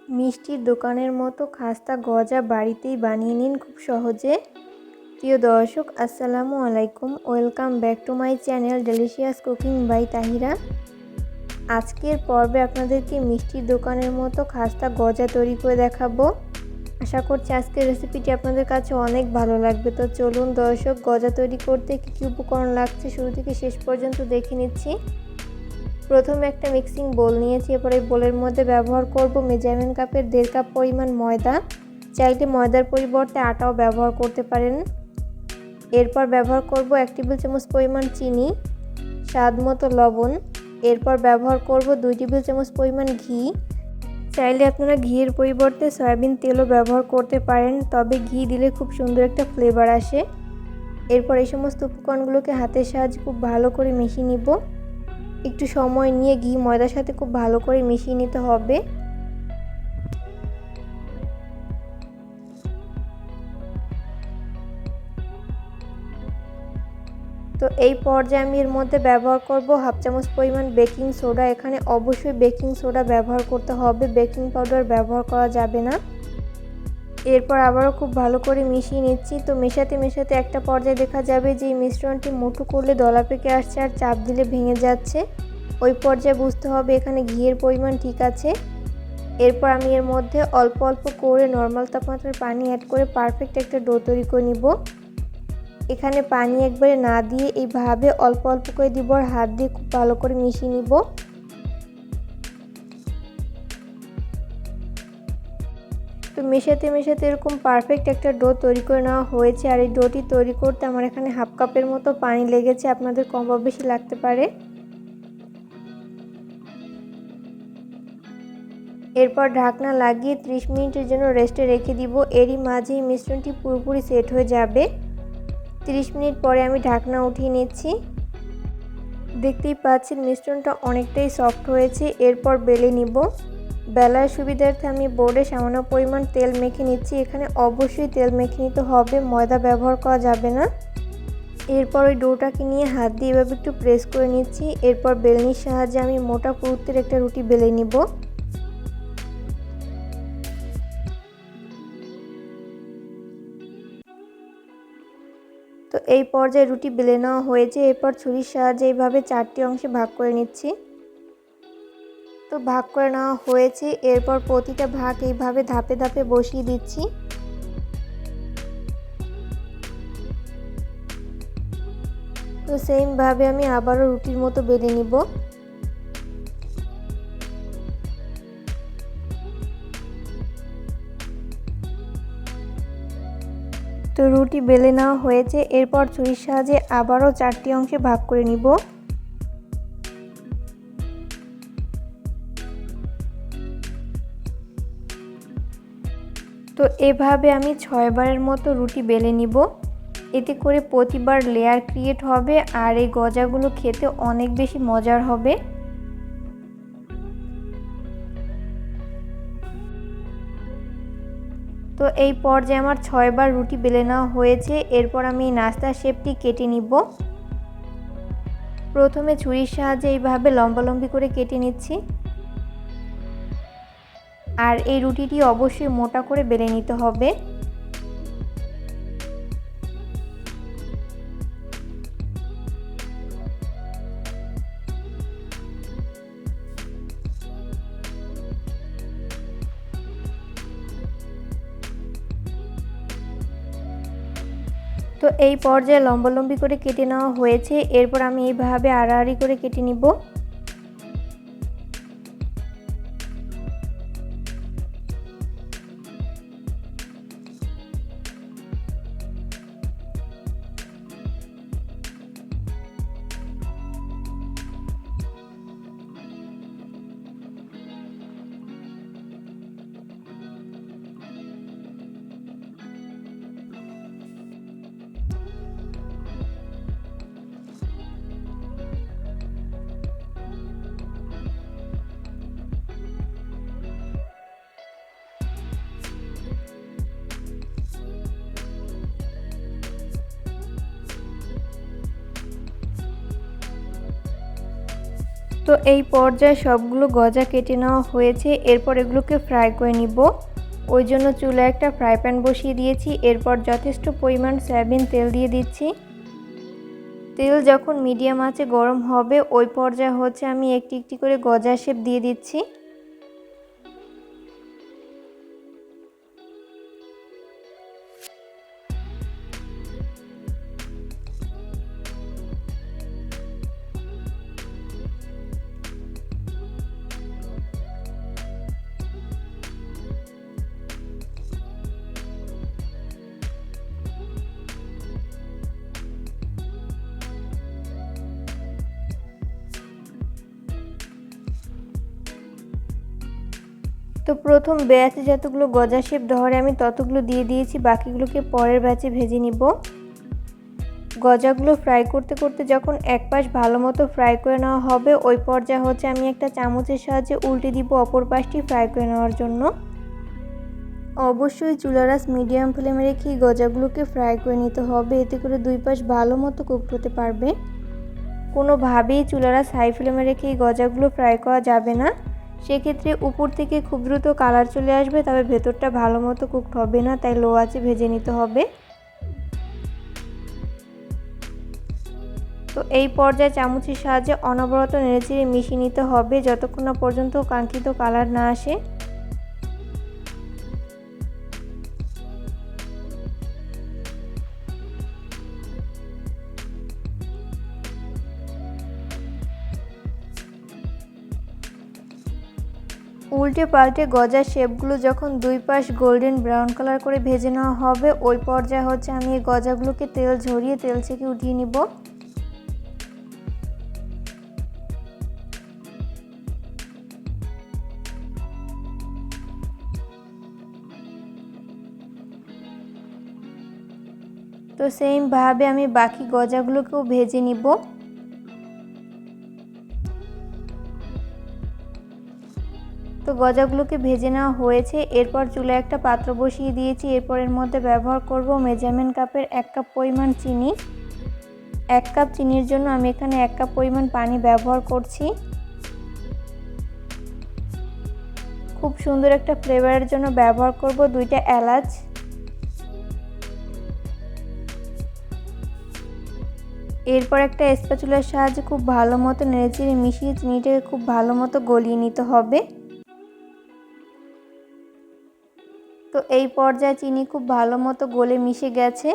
মিষ্টির দোকানের মতো খাস্তা গজা বাড়িতেই বানিয়ে নিন খুব সহজে। প্রিয় দর্শক, আসসালামু আলাইকুম। Welcome back to my channel delicious cooking by Tahira. আজকের পর্বে আপনাদেরকে মিষ্টির দোকানের মতো খাস্তা গজা তৈরি করে দেখাবো। আশা করছি আজকের রেসিপিটি আপনাদের কাছে অনেক ভালো লাগবে। তো চলুন দর্শক, গজা তৈরি করতে কী কী উপকরণ লাগছে শুরু থেকে শেষ পর্যন্ত দেখে নিচ্ছি। প্রথমে একটা মিক্সিং বোল নিয়েছি। এরপর এই বোলের মধ্যে ব্যবহার করব মেজারমেন্ট কাপের 1.5 কাপ পরিমাণ ময়দা। চাইলে ময়দার পরিবর্তে আটাও ব্যবহার করতে পারেন। এরপর ব্যবহার করব 1 টেবিল চামচ পরিমাণ চিনি, স্বাদ মতো লবণ। এরপর ব্যবহার করব 2 টেবিল চামচ পরিমাণ ঘি। চাইলে আপনারা ঘিয়ের পরিবর্তে সয়াবিন তেলও ব্যবহার করতে পারেন, তবে ঘি দিলে খুব সুন্দর একটা ফ্লেভার আসে। এরপর এই সমস্ত উপকরণগুলোকে হাতের সাহায্যে খুব ভালো করে মিশিয়ে নিব। একটু সময় নিয়ে ঘি ময়দার সাথে খুব ভালো করে মিশিয়ে নিতে হবে। তো এই পর্যায়ে আমি এর মধ্যে ব্যবহার করব 1/2 চামচ পরিমাণ বেকিং সোডা। এখানে অবশ্যই বেকিং সোডা ব্যবহার করতে হবে, বেকিং পাউডার ব্যবহার করা যাবে না। এরপর আবারও খুব ভালো করে মিশিয়ে নিচ্ছি। তো মেশাতে মেশাতে একটা পর্যায়ে দেখা যাবে যে এই মিশ্রণটি মুঠো করলে দলা পেকে আসছে আর চাপ দিলে ভেঙে যাচ্ছে। ওই পর্যায়ে বুঝতে হবে এখানে ঘিয়ের পরিমাণ ঠিক আছে। এরপর আমি এর মধ্যে অল্প অল্প করে নর্মাল তাপমাত্রার পানি অ্যাড করে পারফেক্ট একটা ডো তৈরি করে নিব। এখানে পানি একবারে না দিয়ে এইভাবে অল্প অল্প করে দিব আর হাত দিয়ে খুব ভালো করে মিশিয়ে নিব। তো মেশাতে মেশাতে এরকম পারফেক্ট একটা ডো তৈরি করে নেওয়া হয়েছে। আর এই ডোটি তৈরি করতে আমার এখানে 1/2 কাপের মতো পানি লেগেছে, আপনাদের কম বা বেশি লাগতে পারে। এরপর ঢাকনা লাগিয়ে 30 মিনিটের জন্য রেস্টে রেখে দিব। এরই মাঝেই মিশ্রণটি পুরোপুরি সেট হয়ে যাবে। 30 মিনিট পরে আমি ঢাকনা উঠিয়ে নিচ্ছি। দেখতেই পাচ্ছেন মিশ্রণটা অনেকটাই সফট হয়েছে। এরপর বেলে নিব। বেলার সুবিধার্থে আমি বোর্ডে সামান্য পরিমাণ তেল মেখে নিচ্ছি। এখানে অবশ্যই তেল মেখে নিতে হবে, ময়দা ব্যবহার করা যাবে না। এরপর ওই ডোটাকে নিয়ে হাত দিয়ে এভাবে একটু প্রেস করে নিচ্ছি। এরপর বেলনির সাহায্যে আমি মোটা পুরুত্বের একটা রুটি বেলে নিব। তো এই পর্যায়ে রুটি বেলে নেওয়া হয়েছে। এরপর ছুরির সাহায্যে এইভাবে 4টি অংশে ভাগ করে নিচ্ছি। তো ভাগ করে নেওয়া হয়েছে। এরপর প্রতিটা ভাগ এইভাবে ধাপে ধাপে বসিয়ে দিচ্ছি। তো সেমভাবে আমি আবারও রুটির মতো বেলে নিব। তো রুটি বেলে নেওয়া হয়েছে। এরপর ছুরির সাহায্যে আবারও 4টি অংশে ভাগ করে নিব। তো এভাবে আমি 6 বারের মতো রুটি বেলে নিব। এতে করে প্রতিবার লেয়ার ক্রিয়েট হবে আর এই গজাগুলো খেতে অনেক বেশি মজার হবে। তো এই পর্যায়ে আমার 6 বার রুটি বেলে নেওয়া হয়েছে। এরপর আমি নাস্তার শেপটি কেটে নিব। প্রথমে ছুরির সাহায্যে এইভাবে লম্বালম্বি করে কেটে নিচ্ছি। আর এই রুটিটি অবশ্যই মোটা করে বেলে নিতে হবে। তো এই পর্যায়ে লম্বালম্বি করে কেটে নেওয়া হয়েছে। এরপর আমি এইভাবে আড়াআড়ি করে কেটে নিব। তো এই পর্যায়ে সবগুলো গজা কেটে নেওয়া হয়েছে। এরপর এগুলোকে ফ্রাই করে নিব। ওই জন্য চুলায় একটা ফ্রাই প্যান বসিয়ে দিয়েছি। এরপর যথেষ্ট পরিমাণ সয়াবিন তেল দিয়ে দিচ্ছি। তেল যখন মিডিয়াম আঁচে গরম হবে ওই পর্যায়ে আমি একটি একটি করে গজা শেপ দিয়ে দিচ্ছি। তো প্রথম ব্যাচে যতগুলো গজা শেপ ধরে আমি ততগুলো দিয়ে দিয়েছি, বাকিগুলোকে পরের ব্যাচে ভেজে নিব। গজাগুলো ফ্রাই করতে করতে যখন এক পাশ ভালো মতো ফ্রাই করে নেওয়া হবে ওই পর্যায়ে আমি একটা চামচের সাহায্যে উল্টে দিব অপর পাশটি ফ্রাই করে নেওয়ার জন্য। অবশ্যই চুলার আঁচ মিডিয়াম ফ্লেমে রেখে গজাগুলোকে ফ্রাই করে নিতে হবে, এতে করে দুই পাশ ভালো মতো কুকড হতে পারবে। কোনোভাবেই চুলার আঁচ হাই ফ্লেমে রেখে এই গজাগুলো ফ্রাই করা যাবে না, সেক্ষেত্রে উপর থেকে খুব দ্রুত কালার চলে আসবে, তবে ভেতরটা ভালো মতো কুকড হবে না, তাই লো আঁচে ভেজে নিতে হবে। তো এই পর্যায়ে চামচের সাহায্যে অনবরত নেড়েচেড়ে মিশিয়ে নিতে হবে যতক্ষণ না পর্যন্ত কাঙ্ক্ষিত কালার না আসে। উল্টে পাল্টে গজার শেপগুলো যখন দুই পাশ গোল্ডেন ব্রাউন কালার করে ভেজে নেওয়া হবে ওই পর্যায়ে আমি এই গজাগুলোকে তেল ঝরিয়ে তেল থেকে উঠিয়ে নিব। তো সেমভাবে আমি বাকি গজাগুলোকেও ভেজে নিব। তো গজাগুলোকে ভেজে নেওয়া হয়েছে। এরপর চুলায় একটা পাত্র বসিয়ে দিয়েছি। এরপর এর মধ্যে ব্যবহার করব মেজারমেন্ট কাপের 1 কাপ পরিমাণ চিনি। 1 কাপ চিনির জন্য আমি এখানে 1 কাপ পরিমাণ পানি ব্যবহার করছি। খুব সুন্দর একটা ফ্লেভারের জন্য ব্যবহার করব 2টা এলাচ। এরপর একটা স্প্যাচুলার সাহায্যে খুব ভালো মতো নেড়েচেড়ে মিশিয়ে চিনিটাকে খুব ভালো মতো গলিয়ে নিতে হবে। তো এই পর্যায়ে চিনি খুব ভালো মতো গলে মিশে গেছে।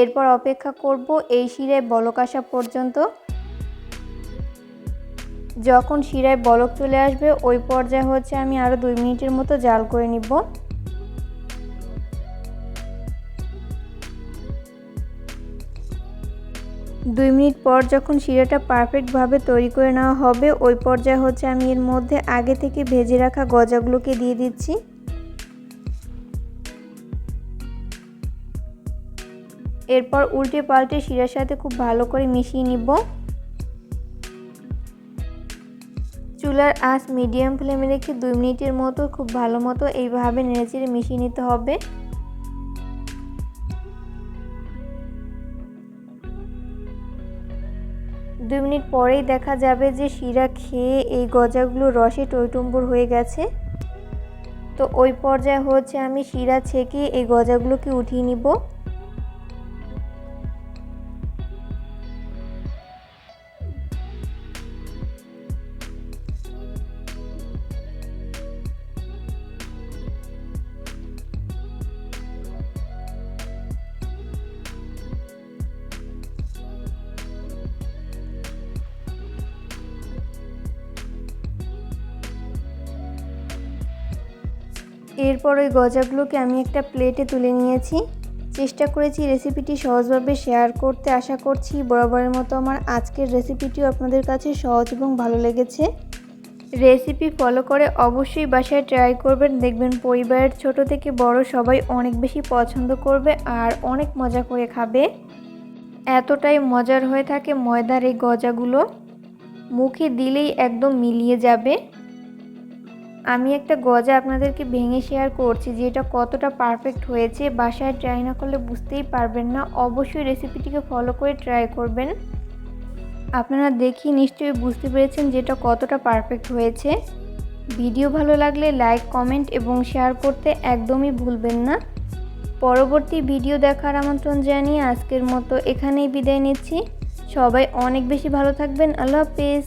এরপর অপেক্ষা করব এই শিরায় বলক আসা পর্যন্ত। যখন শিরায় বলক চলে আসবে ওই পর্যায়ে আমি আরও 2 মিনিটের মতো জাল করে নিব। 2 মিনিট পর যখন শিরাটা পারফেক্টভাবে তৈরি করে নেওয়া হবে ওই পর্যায়ে আমি এর মধ্যে আগে থেকে ভেজে রাখা গজাগুলোকে দিয়ে দিচ্ছি। এরপর উল্টে পাল্টে শিরার সাথে খুব ভালো করে মিশিয়ে নিব। চুলার আঁচ মিডিয়াম ফ্লেমে রেখে 2 মিনিটের মতো খুব ভালো মতো এইভাবে নেড়েচেড়ে মিশিয়ে নিতে হবে। দুই মিনিট পরেই দেখা যাবে যে শিরা খেয়ে এই গজাগুলো রসে টইটুম্বুর হয়ে গেছে। তো ওই পর্যায়ে আমি শিরা ছেঁকে এই গজাগুলোকে উঠিয়ে নিব। এরপর ওই গজাগুলোকে আমি একটা প্লেটে তুলে নিয়েছি। চেষ্টা করেছি রেসিপিটি সহজভাবে শেয়ার করতে, আশা করছি বরাবরের মতো আমার আজকের রেসিপিটিও আপনাদের কাছে সহজ এবং ভালো লেগেছে। রেসিপি ফলো করে অবশ্যই বাসায় ট্রাই করবেন, দেখবেন পরিবারের ছোট থেকে বড় সবাই অনেক বেশি পছন্দ করবে আর অনেক মজা করে খাবে। এতটাই মজার হয়ে থাকে ময়দার এই গজাগুলো, মুখে দিলেই একদম মিলিয়ে যাবে। আমি একটা গজা আপনাদেরকে ভেঙে শেয়ার করছি যে এটা কতটা পারফেক্ট হয়েছে। বাসায় ট্রাই না করলে বুঝতেই পারবেন না। অবশ্যই রেসিপিটিকে ফলো করে ট্রাই করবেন। আপনারা দেখি নিশ্চয়ই বুঝতে পেরেছেন যেটা কতটা পারফেক্ট হয়েছে। ভিডিও ভালো লাগলে লাইক, কমেন্ট এবং শেয়ার করতে একদমই ভুলবেন না। পরবর্তী ভিডিও দেখার আমন্ত্রণ জানিয়ে আজকের মতো এখানেই বিদায় নিচ্ছি। সবাই অনেক বেশি ভালো থাকবেন। আল্লাহ হাফেজ।